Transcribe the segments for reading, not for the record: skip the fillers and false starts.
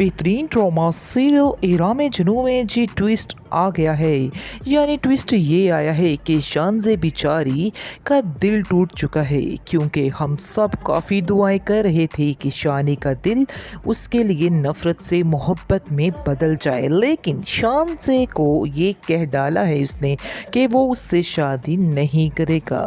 बेहतरीन drama serial इराम जुनून में जी ट्विस्ट आ गया है। यानी ट्विस्ट ये आया है कि शानज़े बेचारी का दिल टूट चुका है, क्योंकि हम सब काफ़ी दुआएं कर रहे थे कि शानी का दिल उसके लिए नफ़रत से मोहब्बत में बदल जाए, लेकिन शानज़े को ये कह डाला है उसने कि वो उससे शादी नहीं करेगा।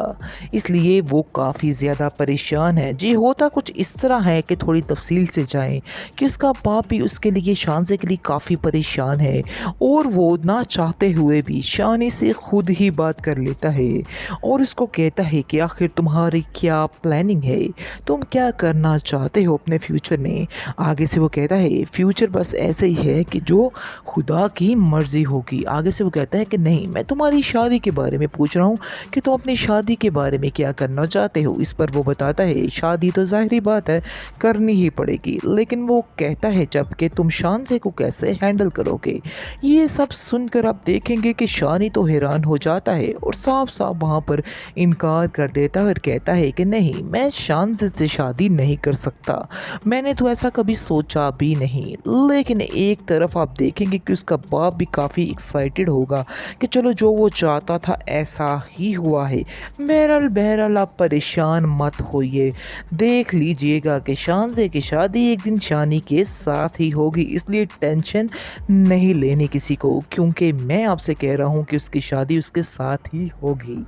इसलिए वो काफ़ी ज़्यादा परेशान है। जी होता कुछ इस तरह है कि थोड़ी तफसील से जाएं कि उसका बाप भी उसके लिए शानज़े के लिए काफ़ी परेशान है और वो ना चाहते हुए भी शानी से खुद ही बात कर लेता है और उसको कहता है कि आखिर तुम्हारी क्या प्लानिंग है, तुम क्या करना चाहते हो अपने फ्यूचर में। आगे से वो कहता है फ्यूचर बस ऐसे ही है कि जो खुदा की मर्ज़ी होगी। आगे से वो कहता है कि नहीं, मैं तुम्हारी शादी के बारे में पूछ रहा हूँ कि तुम अपनी शादी के बारे में क्या करना चाहते हो। इस पर वो बताता है शादी तो ज़ाहिरी बात है करनी ही पड़ेगी, लेकिन वो कहता है जब कि तुम शानज़े को कैसे हैंडल करोगे। ये सब सुनकर आप देखेंगे कि शानी तो हैरान हो जाता है और साफ साफ वहाँ पर इनकार कर देता है और कहता है कि नहीं, मैं शानज़े से शादी नहीं कर सकता, मैंने तो ऐसा कभी सोचा भी नहीं। लेकिन एक तरफ आप देखेंगे कि उसका बाप भी काफ़ी एक्साइटेड होगा कि चलो जो वो चाहता था ऐसा ही हुआ है। बहरहाल बहरहाल आप परेशान मत होइए, देख लीजिएगा कि शानज़े की शादी एक दिन शानी के साथ ही होगी, इसलिए टेंशन नहीं लेनी किसी को, क्योंकि मैं आपसे कह रहा हूँ कि उसकी शादी उसके साथ ही होगी।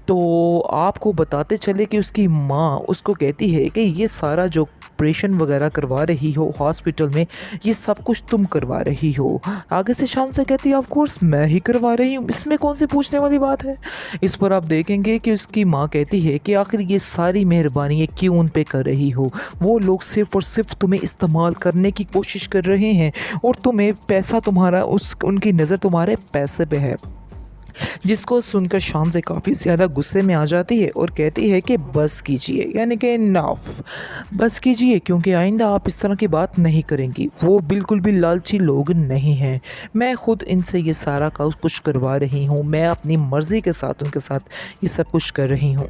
तो आपको बताते चले कि उसकी माँ उसको कहती है कि ये सारा जो ऑपरेशन वगैरह करवा रही हो हॉस्पिटल में, ये सब कुछ तुम करवा रही हो। आगे से शान से कहती है ऑफ कोर्स मैं ही करवा रही हूँ, इसमें कौन सी पूछने वाली बात है। इस पर आप देखेंगे कि उसकी माँ कहती है कि आखिर ये सारी मेहरबानी क्यों उन पे कर रही हो, वो लोग सिर्फ और सिर्फ तुम्हें इस्तेमाल करने की कोशिश कर रहे हैं और तुम्हें पैसा तुम्हारा उनकी नज़र तुम्हारे पैसे पे है। जिसको सुनकर शानज़े काफ़ी ज़्यादा गुस्से में आ जाती है और कहती है कि बस कीजिए, यानी कि इनफ, बस कीजिए, क्योंकि आइंदा आप इस तरह की बात नहीं करेंगी। वो बिल्कुल भी लालची लोग नहीं हैं, मैं खुद इनसे ये सारा कुछ करवा रही हूँ, मैं अपनी मर्ज़ी के साथ उनके साथ ये सब कुछ कर रही हूँ।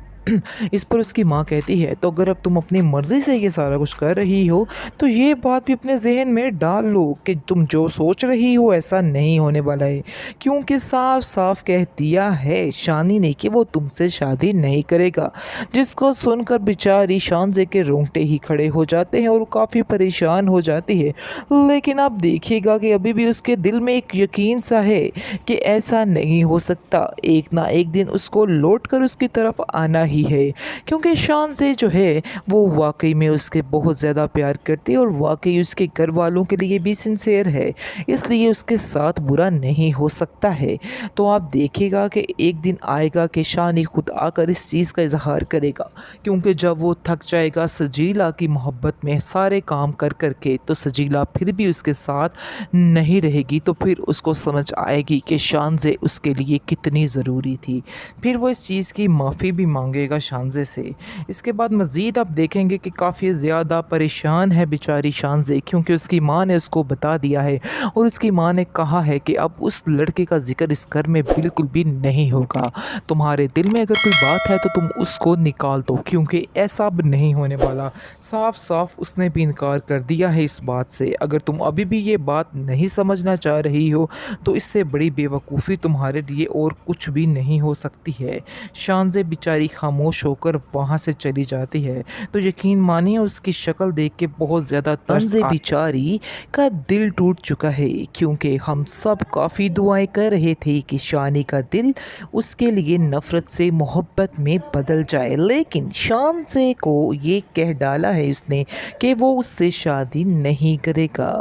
इस पर उसकी माँ कहती है तो अगर अब तुम अपनी मर्ज़ी से ये सारा कुछ कर रही हो तो ये बात भी अपने जहन में डाल लो कि तुम जो सोच रही हो ऐसा नहीं होने वाला है, क्योंकि साफ साफ कह दिया है शानी ने कि वो तुमसे शादी नहीं करेगा। जिसको सुनकर बेचारी शानज़े के रोंगटे ही खड़े हो जाते हैं और काफ़ी परेशान हो जाती है। लेकिन आप देखिएगा कि अभी भी उसके दिल में एक यकीन सा है कि ऐसा नहीं हो सकता, एक ना एक दिन उसको लौट कर उसकी तरफ आना ही है, क्योंकि शानज़े जो है वो वाकई में उसके बहुत ज़्यादा प्यार करती है और वाकई उसके घर वालों के लिए भी सिंसेयर है, इसलिए उसके साथ बुरा नहीं हो सकता है। तो आप देखिएगा कि एक दिन आएगा कि शानी खुद आकर इस चीज़ का इजहार करेगा, क्योंकि जब वो थक जाएगा सजीला की मोहब्बत में सारे काम कर कर के, तो सजीला फिर भी उसके साथ नहीं रहेगी, तो फिर उसको समझ आएगी कि शानज़े उसके लिए कितनी ज़रूरी थी। फिर वो इस चीज़ की माफ़ी भी मांगेगा शानज़े से। इसके बाद मज़ीद आप देखेंगे कि काफ़ी ज़्यादा परेशान है बेचारी शानज़े, क्योंकि उसकी माँ ने उसको बता दिया है और उसकी माँ ने कहा है कि अब उस लड़के का ज़िक्र इस घर में बिल्कुल भी नहीं होगा, तुम्हारे दिल में अगर कोई बात है तो तुम उसको निकाल दो, क्योंकि ऐसा अब नहीं होने वाला। साफ साफ उसने भी इनकार कर दिया है इस बात से। अगर तुम अभी भी ये बात नहीं समझना चाह रही हो तो इससे बड़ी बेवकूफ़ी तुम्हारे लिए और कुछ भी नहीं हो सकती है। शानज़े बेचारी खामोश होकर वहाँ से चली जाती है। तो यकीन मानिए उसकी शक्ल देख के बहुत ज़्यादा शानज़े बेचारी का दिल टूट चुका है, क्योंकि हम सब काफ़ी दुआएं कर रहे थे कि शानी का दिल उसके लिए नफ़रत से मोहब्बत में बदल जाए, लेकिन शानज़े को ये कह डाला है उसने कि वो उससे शादी नहीं करेगा।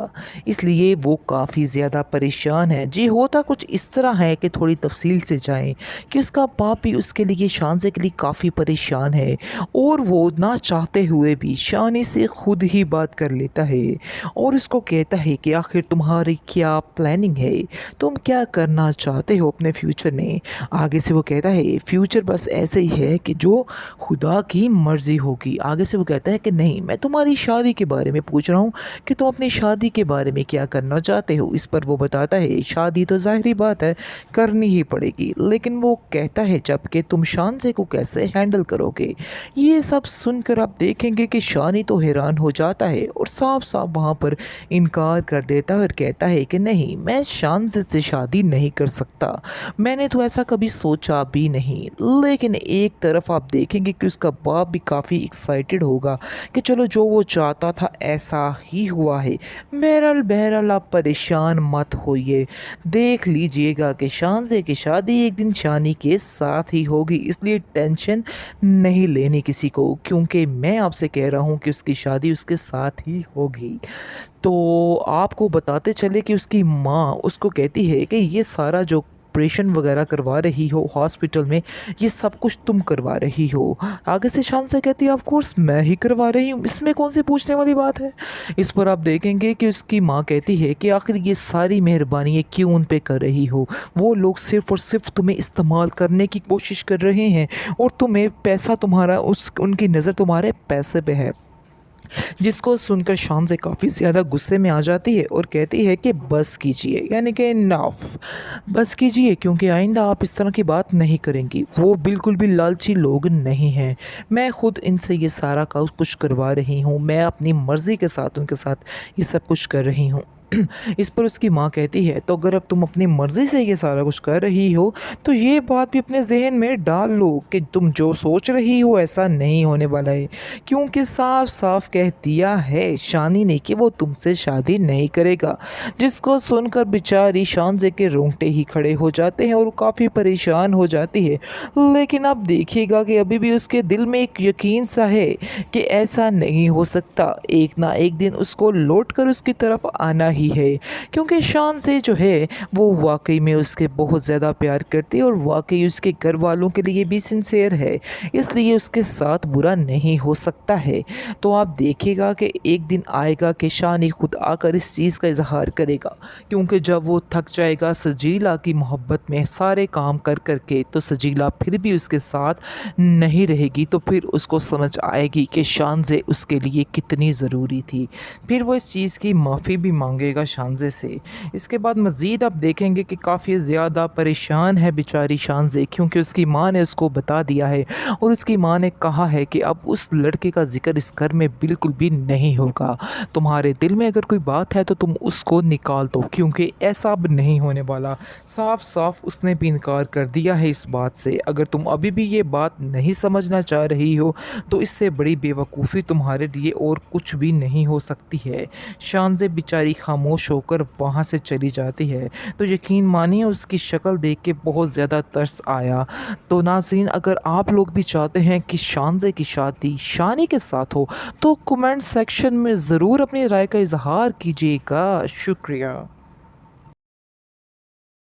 इसलिए वो काफ़ी ज़्यादा परेशान है। जी होता कुछ इस तरह है कि थोड़ी तफसील से जाएं कि उसका बाप भी उसके लिए शानज़े के लिए काफ़ी परेशान है और वो ना चाहते हुए भी शानी से खुद ही बात कर लेता है और उसको कहता है कि आखिर तुम्हारी क्या प्लानिंग है, तुम क्या करना चाहते हो अपने फ्यूचर में। आगे से वो कहता है फ्यूचर बस ऐसे ही है कि जो खुदा की मर्ज़ी होगी। आगे से वो कहता है कि नहीं, मैं तुम्हारी शादी के बारे में पूछ रहा हूँ कि तुम अपनी शादी के बारे में क्या करना चाहते हो। इस पर वो बताता है शादी तो ज़ाहिरी बात है करनी ही पड़ेगी, लेकिन वो कहता है जब कि तुम शानज़े को कैसे हैंडल करोगे। ये सब सुनकर आप देखेंगे कि शानी तो हैरान हो जाता है और साफ साफ वहाँ पर इनकार कर देता है और कहता है कि नहीं, मैं शानज़ से शादी नहीं कर सकता, मैंने तो ऐसा कभी सोचा भी नहीं। लेकिन एक तरफ आप देखेंगे कि उसका बाप भी काफ़ी एक्साइटेड होगा कि चलो जो वो चाहता था ऐसा ही हुआ है। बहरहाल बहरहाल आप परेशान मत होइए, देख लीजिएगा कि शानज़े की शादी एक दिन शानी के साथ ही होगी, इसलिए टेंशन नहीं लेनी किसी को, क्योंकि मैं आपसे कह रहा हूँ कि उसकी शादी उसके साथ ही होगी। तो आपको बताते चले कि उसकी माँ उसको कहती है कि ये सारा जो ऑपरेशन वगैरह करवा रही हो हॉस्पिटल में, ये सब कुछ तुम करवा रही हो। आगे से शान से कहती है ऑफ कोर्स मैं ही करवा रही हूँ, इसमें कौन सी पूछने वाली बात है। इस पर आप देखेंगे कि उसकी माँ कहती है कि आखिर ये सारी मेहरबानी ये क्यों उन पे कर रही हो, वो लोग सिर्फ़ और सिर्फ तुम्हें इस्तेमाल करने की कोशिश कर रहे हैं और तुम्हें पैसा तुम्हारा उस उनकी नज़र तुम्हारे पैसे पे है। जिसको सुनकर शान से काफ़ी ज़्यादा गुस्से में आ जाती है और कहती है कि बस कीजिए, यानी कि इनफ, बस कीजिए, क्योंकि आइंदा आप इस तरह की बात नहीं करेंगी। वो बिल्कुल भी लालची लोग नहीं हैं, मैं खुद इनसे ये सारा कुछ करवा रही हूँ, मैं अपनी मर्ज़ी के साथ उनके साथ ये सब कुछ कर रही हूँ। इस पर उसकी माँ कहती है तो अगर अब तुम अपनी मर्ज़ी से ये सारा कुछ कर रही हो तो ये बात भी अपने जहन में डाल लो कि तुम जो सोच रही हो ऐसा नहीं होने वाला है, क्योंकि साफ साफ कह दिया है शानी ने कि वो तुमसे शादी नहीं करेगा। जिसको सुनकर बेचारी शानज़े के रोंगटे ही खड़े हो जाते हैं और वो काफ़ी परेशान हो जाती है। लेकिन आप देखिएगा कि अभी भी उसके दिल में एक यकीन सा है कि ऐसा नहीं हो सकता, एक ना एक दिन उसको लौट कर उसकी तरफ आना ही है, क्योंकि शानज़े जो है वो वाकई में उसके बहुत ज़्यादा प्यार करती है और वाकई उसके घर वालों के लिए भी सिंसियर है, इसलिए उसके साथ बुरा नहीं हो सकता है। तो आप देखिएगा कि एक दिन आएगा कि शानी खुद आकर इस चीज़ का इजहार करेगा, क्योंकि जब वो थक जाएगा सजीला की मोहब्बत में सारे काम कर करके, तो सजीला फिर भी उसके साथ नहीं रहेगी, तो फिर उसको समझ आएगी कि शानज़े उसके लिए कितनी ज़रूरी थी। फिर वो इस चीज़ की माफ़ी भी मांगेगा शानज़े से। इसके बाद मज़ीद आप देखेंगे कि काफ़ी ज़्यादा परेशान है बेचारी शानज़े, क्योंकि उसकी माँ ने उसको बता दिया है और उसकी माँ ने कहा है कि अब उस लड़के का ज़िक्र इस घर में बिल्कुल भी नहीं होगा। तुम्हारे दिल में अगर कोई बात है तो तुम उसको निकाल दो, क्योंकि ऐसा अब नहीं होने वाला। साफ साफ उसने भी इनकार कर दिया है इस बात से। अगर तुम अभी भी ये बात नहीं समझना चाह रही हो तो इससे बड़ी बेवकूफ़ी तुम्हारे लिए और कुछ भी नहीं हो सकती है। शानज़े बेचारी खामोश होकर वहाँ से चली जाती है। तो यकीन मानिए उसकी शक्ल देख के बहुत ज़्यादा तरस आया। तो नाज़रीन, अगर आप लोग भी चाहते हैं कि शानज़े की शादी शानी के साथ हो तो कमेंट सेक्शन में ज़रूर अपनी राय का इज़हार कीजिएगा। शुक्रिया।